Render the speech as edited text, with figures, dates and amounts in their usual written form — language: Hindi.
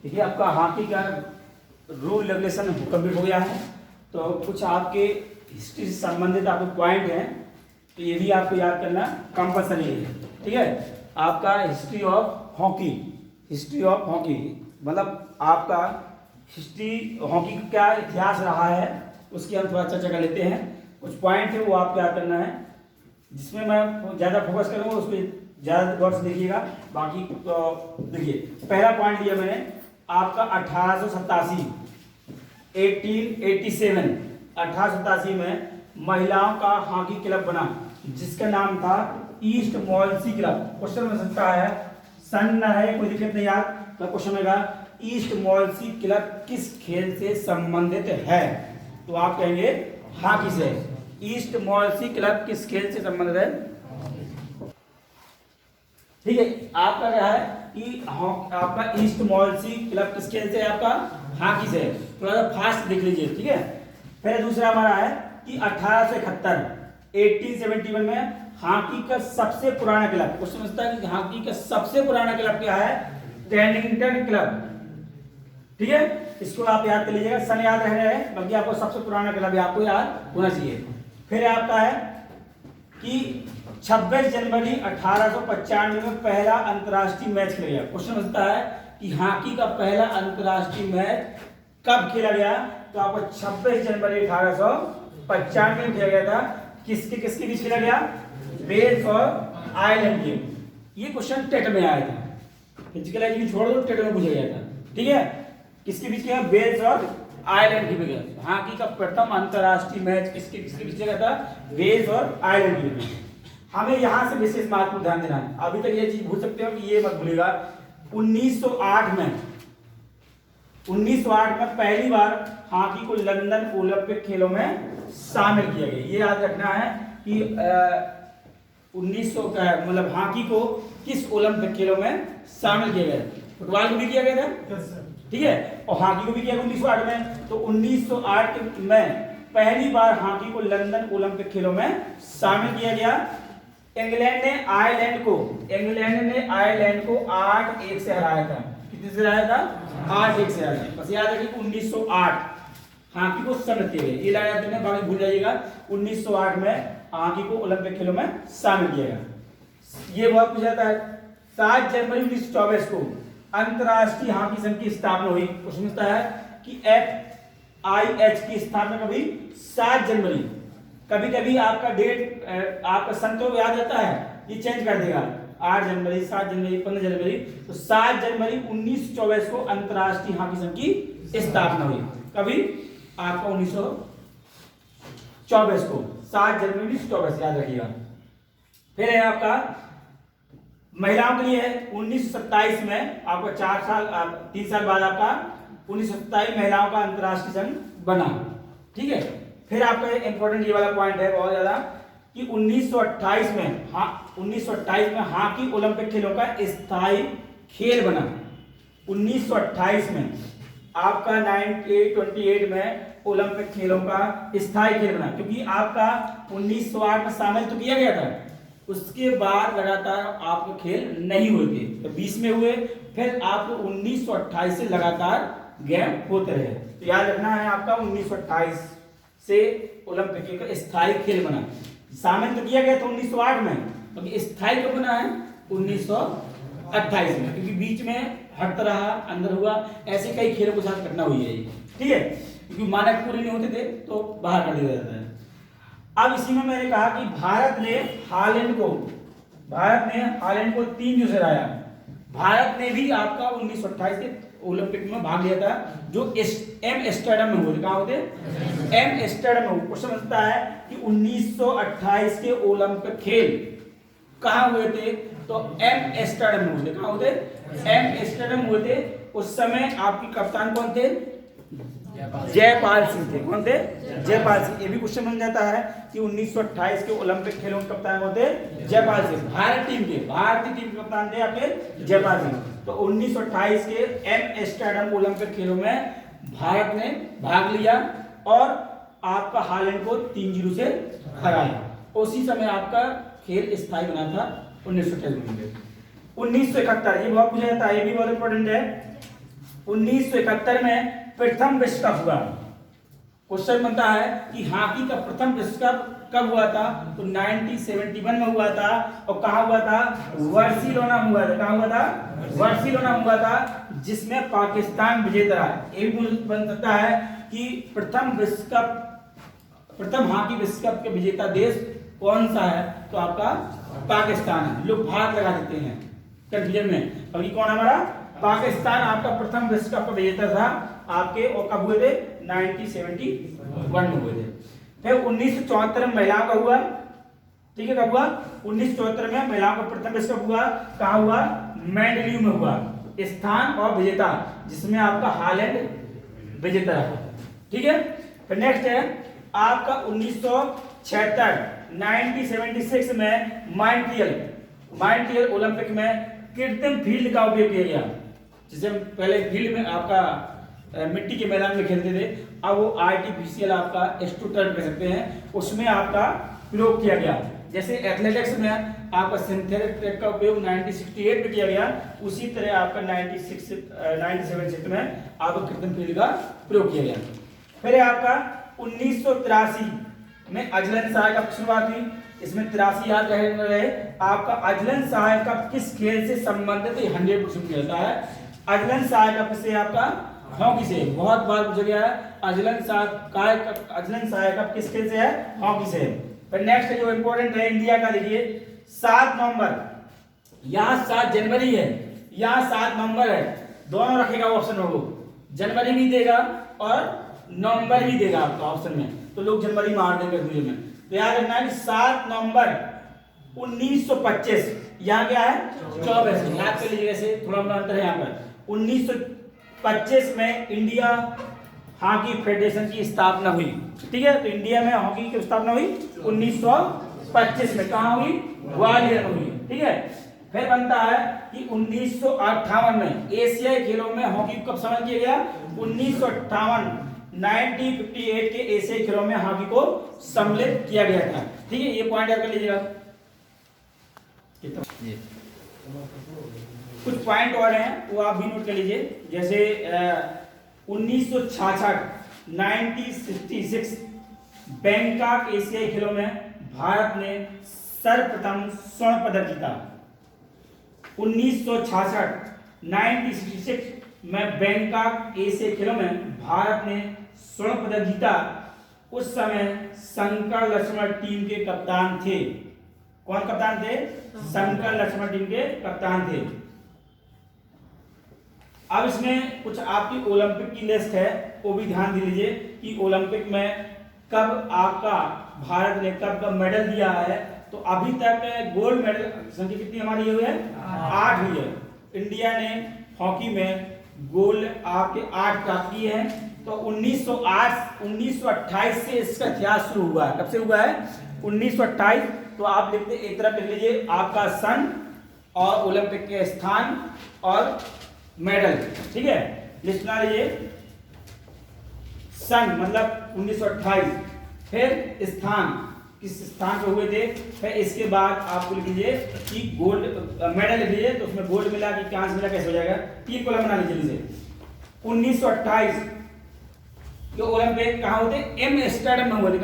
देखिए आपका हॉकी का रूल रेगुलेशन कंप्लीट हो गया है। तो कुछ आपके हिस्ट्री से संबंधित आपके पॉइंट हैं, तो ये भी आपको याद करना कंपलसरी है। ठीक है, आपका history of hockey, history of hockey मतलब आपका हिस्ट्री हॉकी का क्या इतिहास रहा है उसकी हम थोड़ा चर्चा कर लेते हैं। कुछ पॉइंट है वो आपको याद करना है, जिसमें मैं ज़्यादा फोकस करूँगा उस पर ज़्यादा गौर से देखिएगा। बाकी तो देखिए, पहला पॉइंट लिया मैंने आपका 1887 1887 में महिलाओं का हॉकी क्लब बना जिसका नाम था ईस्ट मॉल्सी क्लब। क्वेश्चन में सकता है सन न है, कोई दिक्कत नहीं यार, तो क्वेश्चन में ईस्ट मॉल्सी क्लब किस खेल से संबंधित है, तो आप कहेंगे हॉकी से। ईस्ट मॉल्सी क्लब किस खेल से संबंधित है? ठीक है, आपका क्या है कि आपका ईस्ट मॉल्सी क्लब किस खेल से है? आपका हॉकी से। थोड़ा सा फास्ट देख लीजिए। ठीक है, फिर दूसरा हमारा है कि 1871 में हॉकी का सबसे पुराना क्लब। क्वेश्चन पूछता है कि हॉकी का सबसे पुराना क्लब क्या है? टेनिंगटन क्लब। ठीक है, इसको आप याद कर लीजिएगा, सन याद रह रहा है, बल्कि आपको सबसे पुराना क्लब आपको याद होना चाहिए। फिर आपका है कि 26 जनवरी 1895 में पहला अंतर्राष्ट्रीय मैच खेला गया। क्वेश्चन पूछता है कि हॉकी का पहला अंतर्राष्ट्रीय मैच कब खेला गया, तो आपको 26 जनवरी 1895 में खेला गया था। किसके किसके बीच खेला गया? वेल्स और आयरलैंड के। ये क्वेश्चन टेट में आया था, फिजिकल एजुकेशन छोड़ दो, टेट में पूछा गया था। ठीक है, किसके बीच किया? वेल्स और आयरलैंड के बीच। हॉकी का प्रथम अंतर्राष्ट्रीय मैच किसके किसके बीच खेला था? वेल्स और आयरलैंड के बीच। हमें यहां से विशेष बात को ध्यान देना है। अभी तक ये चीज भूल सकते हो कि ये मत भूलिएगा, 1908 में पहली बार हॉकी को लंदन ओलंपिक खेलों में शामिल किया गया। ये याद रखना है कि 1900 का मतलब हॉकी को किस ओलंपिक खेलों में शामिल किया गया? फुटबॉल को भी किया गया था, ठीक है, और हॉकी को भी किया 1908 में। तो 1908 में पहली बार हॉकी को लंदन ओलंपिक खेलों में शामिल किया गया। इंग्लैंड ने आयरलैंड को 8-1 से हराया था। कितने से हराया था? 8-1 से हराया था। बस याद रखिए 1908 हॉकी को शामिल किया गया। ये लाया तुमने, बाकी भूल जाइएगा। 1908 में हॉकी को ओलंपिक खेलों में शामिल किया गया। ये बहुत पूछा जाता है। 7 जनवरी 1924 को अंतरराष्ट्रीय हॉकी संघ की स्थापना हुई। क्वेश्चन पूछता है कि FIH की स्थापना कभी? 7 जनवरी। कभी कभी आपका डेट आपका सन तो याद रहता है, ये चेंज कर देगा, 8 जनवरी, 7 जनवरी, 15 जनवरी। तो 7 जनवरी 1924 को अंतरराष्ट्रीय हॉकी संघ की स्थापना हुई। कभी? आपका 1924 को, 7 जनवरी 1924 याद रखिएगा। फिर है आपका महिलाओं के लिए है 1927 में, आपका 3 साल बाद आपका 1927 महिलाओं का अंतरराष्ट्रीय संघ बना। ठीक है, फिर आपका इंपॉर्टेंट ये वाला पॉइंट है बहुत ज्यादा कि 1928 में हॉकी ओलंपिक खेलों का स्थायी खेल बना। 1928 में आपका 1928 में ओलंपिक खेलों का स्थायी खेल बना, क्योंकि आपका 1908 में शामिल तो किया गया था, उसके बाद लगातार आपके खेल नहीं हुए थे। तो 20 में हुए, फिर आपको 1928 से लगातार गेम होते रहे। तो याद रखना है आपका 1928 से ओलंपिक का स्थायी खेल बना। शामिल तो किया गया था 1908 में, क्योंकि स्थायी कब बना है? 1928 में, क्योंकि बीच में हटता रहा, अंदर हुआ, ऐसे कई खेलों के साथ घटना हुई है। ठीक है, क्योंकि मानक पूरे नहीं होते थे तो बाहर कर दिया जाता है। अब इसी में मैंने कहा कि भारत ने हालैंड को 3 से हराया। भारत ने भी आपका 1928 के ओलंपिक में भाग लिया था, जो एम्स्टर्डम में हुए थे। कहाँ होते? एम्स्टर्डम में। क्वेश्चन बनता है कि 1928 के ओलंपिक खेल कहाँ हुए थे? तो एम्स्टर्डम में हुए थे। कहाँ होते? एम्स्टर्डम हुए थे। उस समय आपके कप्तान कौन थे? जयपाल सिंह थे। कौन थे? जयपाल सिंह। ये भी क्वेश्चन बन जाता है कि 1928 के ओलंपिक खेलों के कप्तान कौन थे? जयपाल सिंह। भारतीय टीम के कप्तान थे आपके जयपाल सिंह। तो 1928 के एम्स्टर्डम ओलंपिक खेलों में भारत ने भाग लिया और आपका हालैंड को 3-0 से हराया। उसी समय आपका खेल स्थायी बना था 1928 में। 1971, ये बहुत पूछा जाता है, ये भी बहुत इंपॉर्टेंट है। 1971 में प्रथम विश्व कप हुआ। क्वेश्चन बनता है कि हॉकी का प्रथम विश्व कप कब हुआ था? तो 1971 में हुआ था। और कहाँ हुआ था? बार्सिलोना में हुआ था। कहाँ हुआ था? बार्सिलोना में हुआ था, जिसमें पाकिस्तान विजेता रहा। ये भी बन सकता है कि प्रथम हॉकी विश्व कप के विजेता देश कौन सा है? तो आपका पाकिस्तान है। लोग भाग लगा देते हैं कंफ्यूजन में। अभी कौन हमारा? पाकिस्तान आपका प्रथम विश्व कप का विजेता था आपके। और कब हुए थे? 1971 में हुए थे। फिर 1974 में महिलाओं का हुआ। ठीक है, कब हुआ? 1974 में महिलाओं का प्रथम विश्व कप हुआ। कहाँ हुआ? मैंडलीव में हुआ। स्थान और विजेता, जिसमें आपका हालैंड विजेता रहा। ठीक है। फिर नेक्स्ट है आपका 1976 में मॉन्ट्रियल ओलंपिक में कृत्रिम फील्ड का उपयोग किया गया। जिसे हम पहले फील्ड में आपका मिट्टी के मैदान में खेलते थे, अब वो आर्टिफिशियल आपका एस्ट्रोटर्फ कह सकते हैं, उसमें आपका प्रयोग किया गया। जैसे एथलेटिक्स में आपका सिंथेटिक ट्रैक का उपयोग 1968 में किया गया, उसी तरह आपका 1976 में आपका कृत्रिम फील्ड का प्रयोग किया गया। फिर आपका 1983 में अजलन सहाय कप की शुरुआत हुई। इसमें 83 याद रहे आपका। अजलन सहाय कप किस खेल से संबंधित? 100% खेलता है। अजलन सहाय कप से आपका हॉकी से बहुत बार पूछा गया है। अजलन सहाय कप किस खेल से है? हॉकी से। फिर नेक्स्ट जो इंपॉर्टेंट है इंडिया का, देखिए 7 नवंबर, यहाँ 7 जनवरी है, यहाँ 7 नवंबर है, दोनों रखेगा ऑप्शन में। वो जनवरी भी देगा और नवंबर भी देगा आपका ऑप्शन में, तो लोग जनवरी मार देंगे मुझे में। तो याद रखना है कि 7 नवंबर 1925, यहाँ क्या है? 24। याद कर लीजिए, ऐसे थोड़ा अंतर है यहाँ पर। 1925 में इंडिया हॉकी फेडरेशन की स्थापना हुई। ठीक है, तो इंडिया में हॉकी की स्थापना हुई 1925 में। कहाँ हुई? ग्वालियर में हुई। ठीक है। फिर बनता है कि 1958 में एशियाई खेलों में हॉकी कब शामिल किया गया? 1958 के एशियाई खेलों में हॉकी को सम्मिलित किया गया था। ठीक है, ये पॉइंट याद कर लीजिएगा। कुछ पॉइंट और हैं, वो आप भी नोट कर लीजिए। जैसे 1966 बैंकॉक एशियाई खेलों में भारत ने सर्वप्रथम स्वर्ण पदक जीता। 1966 में बैंकॉक एशियाई खेलों में भारत ने स्वर्ण पदक जीता। उस समय शंकर लक्ष्मण टीम के कप्तान थे। कौन कप्तान थे? शंकर लक्ष्मण टीम के कप्तान थे। अब इसमें कुछ आपकी ओलंपिक की लिस्ट है, वो भी ध्यान दे लीजिए कि ओलंपिक में कब आपका भारत ने कब मेडल दिया है। तो अभी तक गोल्ड मेडल संख्या कितनी हमारी हुई है? 8 हुई है। इंडिया ने हॉकी में गोल्ड आपके 8 प्राप्त किए हैं। तो 1928 से इसका इतिहास शुरू हुआ है। कब से हुआ है? 1928। तो आप लिखते एक तरफ लिख लीजिए आपका सन और ओलंपिक के स्थान और मेडल। ठीक है, लिस्ट बना लीजिए। सन मतलब 1928, फिर स्थान किस स्थान पे हुए थे, फिर इसके बाद आपको लिख लीजिए कि गोल्ड मेडल लिख लीजिए। तो उसमें गोल्ड मिला कि कांस्य मिला, कैसे हो जाएगा? 3 कॉलम बना लीजिए लीजिए। 1928 जो ओलंपिक कहाँ होते? एम्स्टर्डम में हुए थे।